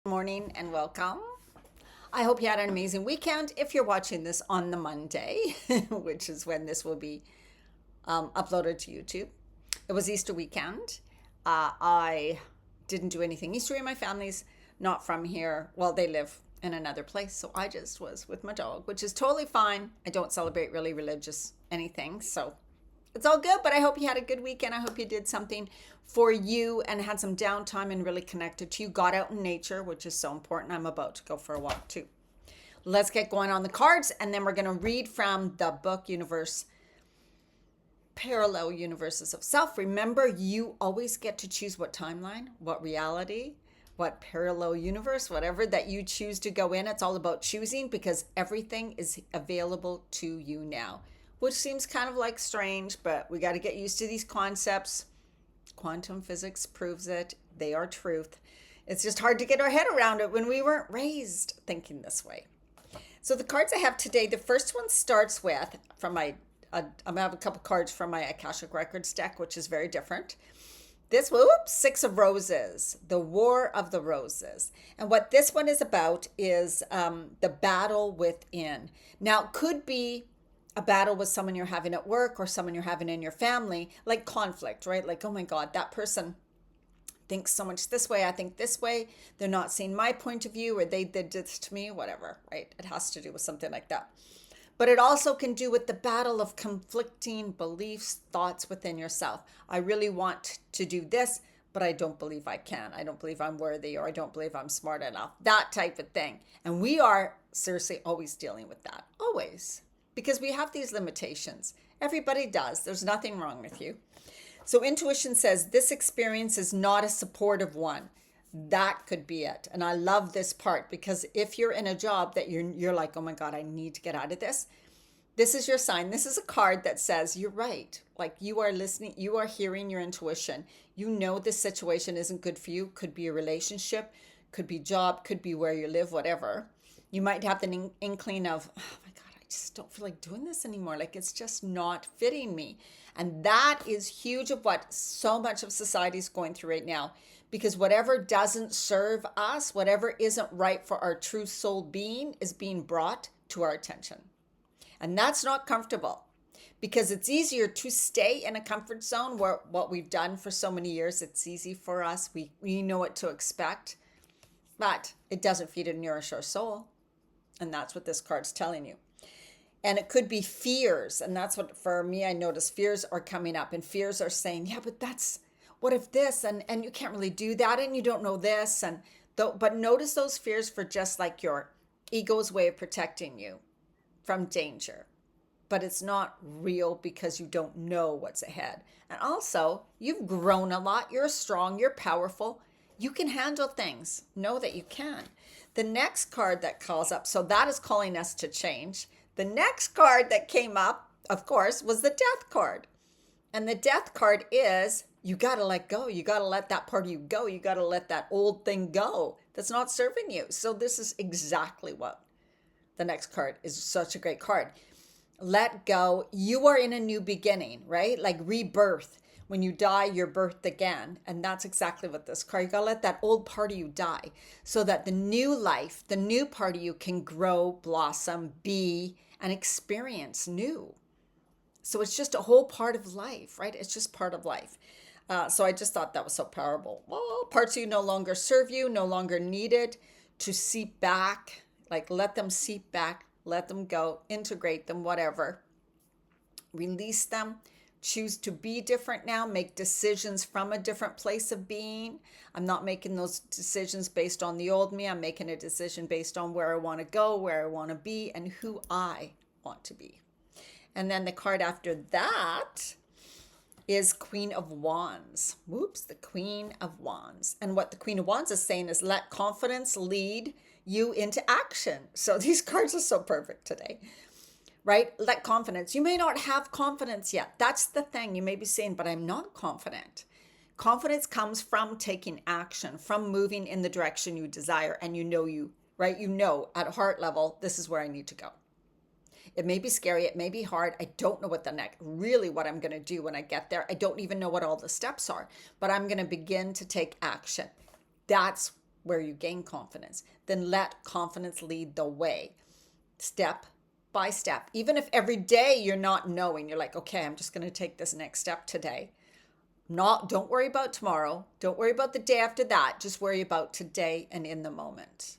Morning and welcome. I hope you had an amazing weekend. If you're watching this on the Monday, which is when this will be uploaded to YouTube, it was Easter weekend. I didn't do anything Easter. My family's not from here. Well, they live in another place, so I just was with my dog, which is totally fine. I don't celebrate really religious anything, so it's all good. But I hope you had a good weekend. I hope you did something for you and had some downtime and really connected to you. Got out in nature, which is so important. I'm about to go for a walk too. Let's get going on the cards, and then we're going to read from the book Universe Parallel Universes of Self. Remember, you always get to choose what timeline, what reality, what parallel universe, whatever that you choose to go in. It's all about choosing because everything is available to you now, which seems kind of like strange, but we got to get used to these concepts. Quantum physics proves it. They are truth. It's just hard to get our head around it when we weren't raised thinking this way. So the cards I have today, the first one starts with, from my, I have a couple cards from my Akashic Records deck, which is very different. This, Six of Roses, the War of the Roses. And what this one is about is the battle within. Now, it could be a battle with someone you're having at work or someone you're having in your family, like conflict, right? Like, oh my God, that person thinks so much this way, I think this way, they're not seeing my point of view, or they did this to me, whatever, right? It has to do with something like that. But it also can do with the battle of conflicting beliefs, thoughts within yourself. I really want to do this, but I don't believe I can. I don't believe I'm worthy, or I don't believe I'm smart enough, that type of thing. And we are seriously always dealing with that, always, because we have these limitations. Everybody does. There's nothing wrong with you. So intuition says this experience is not a supportive one. That could be it. And I love this part, because if you're in a job that you're like, oh my God, I need to get out of this. This is your sign. This is a card that says you're right. Like, you are listening, you are hearing your intuition. You know this situation isn't good for you. Could be a relationship, could be job, could be where you live, whatever. You might have the inkling of, oh my God, I just don't feel like doing this anymore. Like, it's just not fitting me. And that is huge of what so much of society is going through right now. Because whatever doesn't serve us, whatever isn't right for our true soul being, is being brought to our attention. And that's not comfortable, because it's easier to stay in a comfort zone where what we've done for so many years, it's easy for us. We know what to expect, but it doesn't feed and nourish our soul. And that's what this card's telling you. And it could be fears. And that's what, for me, I notice fears are coming up, and fears are saying, yeah, but that's, what if this, and you can't really do that, and you don't know this. And but notice those fears for just like your ego's way of protecting you from danger. But it's not real, because you don't know what's ahead. And also, you've grown a lot. You're strong. You're powerful. You can handle things. Know that you can. The next card that calls up, so that is calling us to change. The next card that came up, of course, was the Death card. And the Death card is, you got to let go. You got to let that part of you go. You got to let that old thing go that's not serving you. So this is exactly what the next card is. Such a great card. Let go. You are in a new beginning, right? Like rebirth. When you die, you're birthed again. And that's exactly what this card, you got to let that old part of you die, so that the new life, the new part of you can grow, blossom, be, and experience new. So it's just a whole part of life, right? It's just part of life. So I just thought that was so powerful. Well, parts of you no longer serve you, no longer needed, to seep back, like let them seep back, let them go, integrate them, whatever. Release them. Choose to be different now. Make decisions from a different place of being. I'm not making those decisions based on the old me. I'm making a decision based on where I want to go, where I want to be, and who I want to be. And then the card after that is Queen of Wands. The Queen of Wands. And what the Queen of Wands is saying is, let confidence lead you into action. So these cards are so perfect today, right? Let confidence. You may not have confidence yet. That's the thing. You may be saying, but I'm not confident. Confidence comes from taking action, from moving in the direction you desire. And right? You know at heart level, this is where I need to go. It may be scary. It may be hard. I don't know what what I'm going to do when I get there. I don't even know what all the steps are, but I'm going to begin to take action. That's where you gain confidence. Then let confidence lead the way, step by step. Even if every day you're not knowing, you're like, okay, I'm just going to take this next step today. Don't worry about tomorrow. Don't worry about the day after that. Just worry about today and in the moment.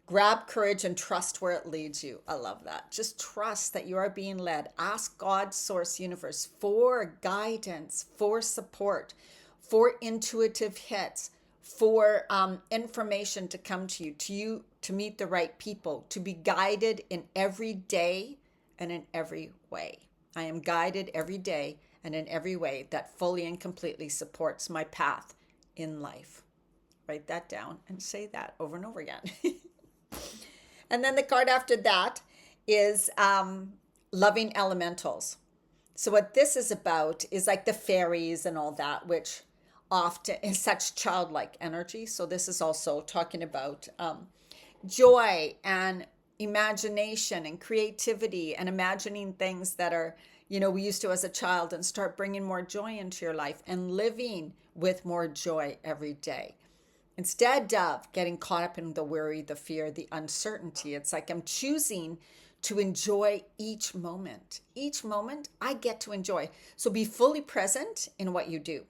Grab courage and trust where it leads you. I love that. Just trust that you are being led. Ask God, source, universe for guidance, for support, for intuitive hits, for information to come to you to meet the right people, to be guided in every day and in every way. I am guided every day and in every way that fully and completely supports my path in life. Write that down and say that over and over again. And then the card after that is loving elementals. So what this is about is like the fairies and all that, which often is such childlike energy. So this is also talking about joy and imagination and creativity and imagining things that are, we used to as a child, and start bringing more joy into your life and living with more joy every day. Instead of getting caught up in the worry, the fear, the uncertainty, it's like I'm choosing to enjoy each moment. Each moment I get to enjoy. So be fully present in what you do.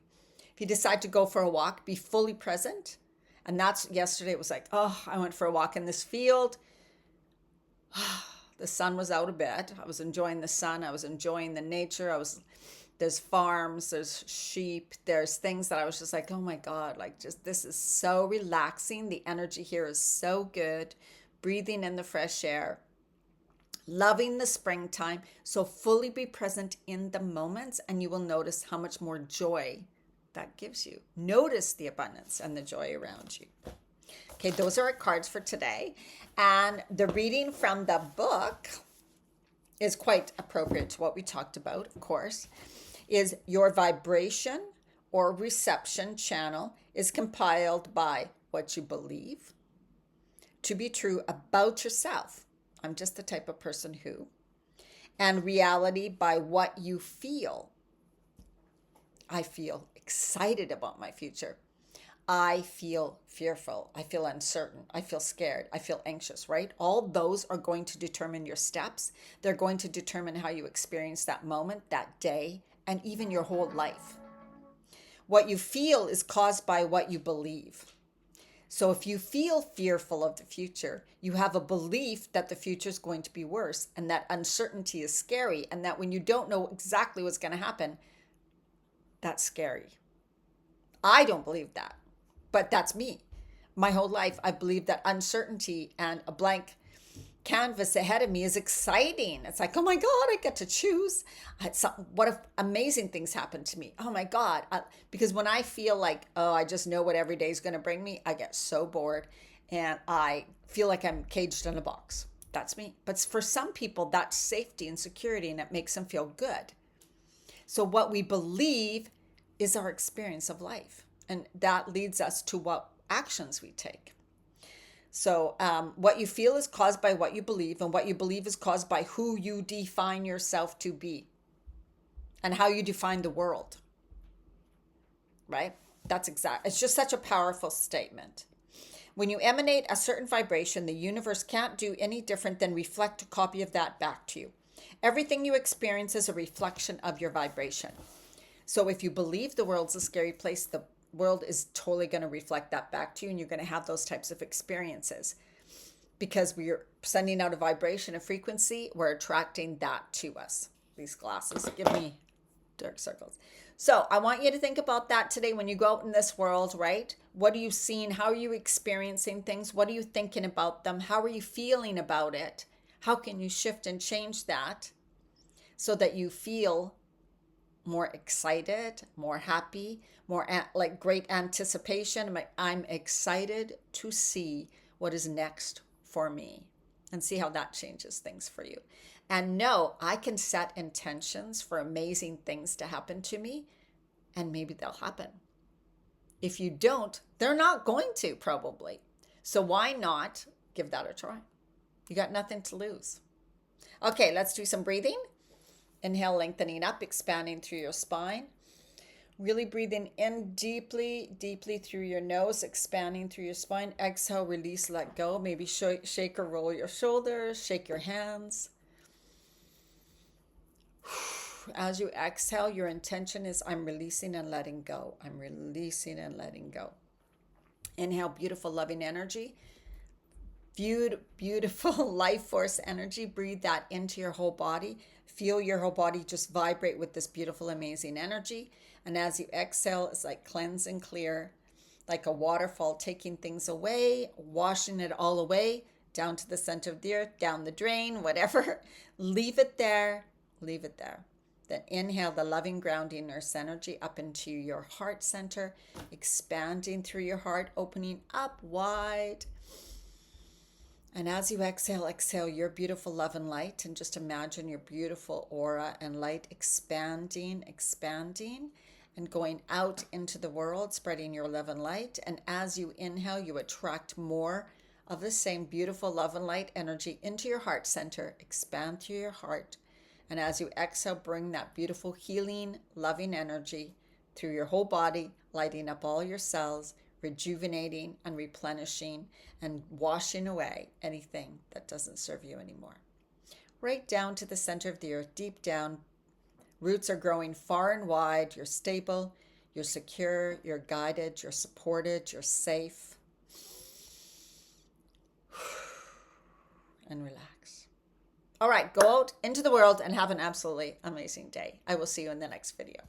If you decide to go for a walk, be fully present. And that's yesterday. It was like, oh, I went for a walk in this field. The sun was out a bit. I was enjoying the sun. I was enjoying the nature. There's farms, there's sheep, there's things that I was just like, oh my God, like just this is so relaxing. The energy here is so good. Breathing in the fresh air, loving the springtime. So fully be present in the moments, and you will notice how much more joy that gives you. Notice the abundance and the joy around you. Okay, those are our cards for today. And the reading from the book is quite appropriate to what we talked about, of course. Is your vibration or reception channel is compiled by what you believe to be true about yourself. I'm just the type of person who. And reality by what you feel. I feel excited about my future. I feel fearful. I feel uncertain. I feel scared. I feel anxious, right? All those are going to determine your steps. They're going to determine how you experience that moment, that day, and even your whole life. What you feel is caused by what you believe. So if you feel fearful of the future, you have a belief that the future is going to be worse, and that uncertainty is scary, and that when you don't know exactly what's going to happen, that's scary. I don't believe that, but that's me. My whole life, I believe that uncertainty and a blank canvas ahead of me is exciting. It's like, oh my God, I get to choose. What if amazing things happen to me? Oh my God. Because when I feel like, oh, I just know what every day is going to bring me, I get so bored and I feel like I'm caged in a box. That's me. But for some people, that's safety and security, and it makes them feel good. So what we believe is our experience of life. And that leads us to what actions we take. So what you feel is caused by what you believe, and what you believe is caused by who you define yourself to be and how you define the world, right? It's just such a powerful statement. When you emanate a certain vibration, the universe can't do any different than reflect a copy of that back to you. Everything you experience is a reflection of your vibration. So if you believe the world's a scary place, the world is totally going to reflect that back to you, and you're going to have those types of experiences because we're sending out a vibration, a frequency. We're attracting that to us. These glasses give me dark circles. So I want you to think about that today when you go out in this world, right? What are you seeing? How are you experiencing things? What are you thinking about them? How are you feeling about it? How can you shift and change that so that you feel more excited, more happy, more like great anticipation? I'm excited to see what is next for me, and see how that changes things for you. And know I can set intentions for amazing things to happen to me, and maybe they'll happen. If you don't, they're not going to, probably. So why not give that a try? You got nothing to lose. Okay, let's do some breathing. Inhale, lengthening up, expanding through your spine. Really breathing in deeply, deeply through your nose, expanding through your spine. Exhale, release, let go. Maybe shake or roll your shoulders, shake your hands. As you exhale, your intention is I'm releasing and letting go. I'm releasing and letting go. Inhale, beautiful, loving energy. Beautiful life force energy. Breathe that into your whole body. Feel your whole body just vibrate with this beautiful, amazing energy. And as you exhale, it's like cleanse and clear, like a waterfall, taking things away, washing it all away, down to the center of the earth, down the drain, whatever. Leave it there. Leave it there. Then inhale the loving grounding nurse energy up into your heart center, expanding through your heart, opening up wide. And as you exhale, exhale your beautiful love and light. And just imagine your beautiful aura and light expanding, expanding, and going out into the world, spreading your love and light. And as you inhale, you attract more of the same beautiful love and light energy into your heart center. Expand through your heart. And as you exhale, bring that beautiful healing, loving energy through your whole body, lighting up all your cells, rejuvenating and replenishing and washing away anything that doesn't serve you anymore. Right down to the center of the earth, deep down. Roots are growing far and wide. You're stable, you're secure, you're guided, you're supported, you're safe. And relax. All right, go out into the world and have an absolutely amazing day. I will see you in the next video.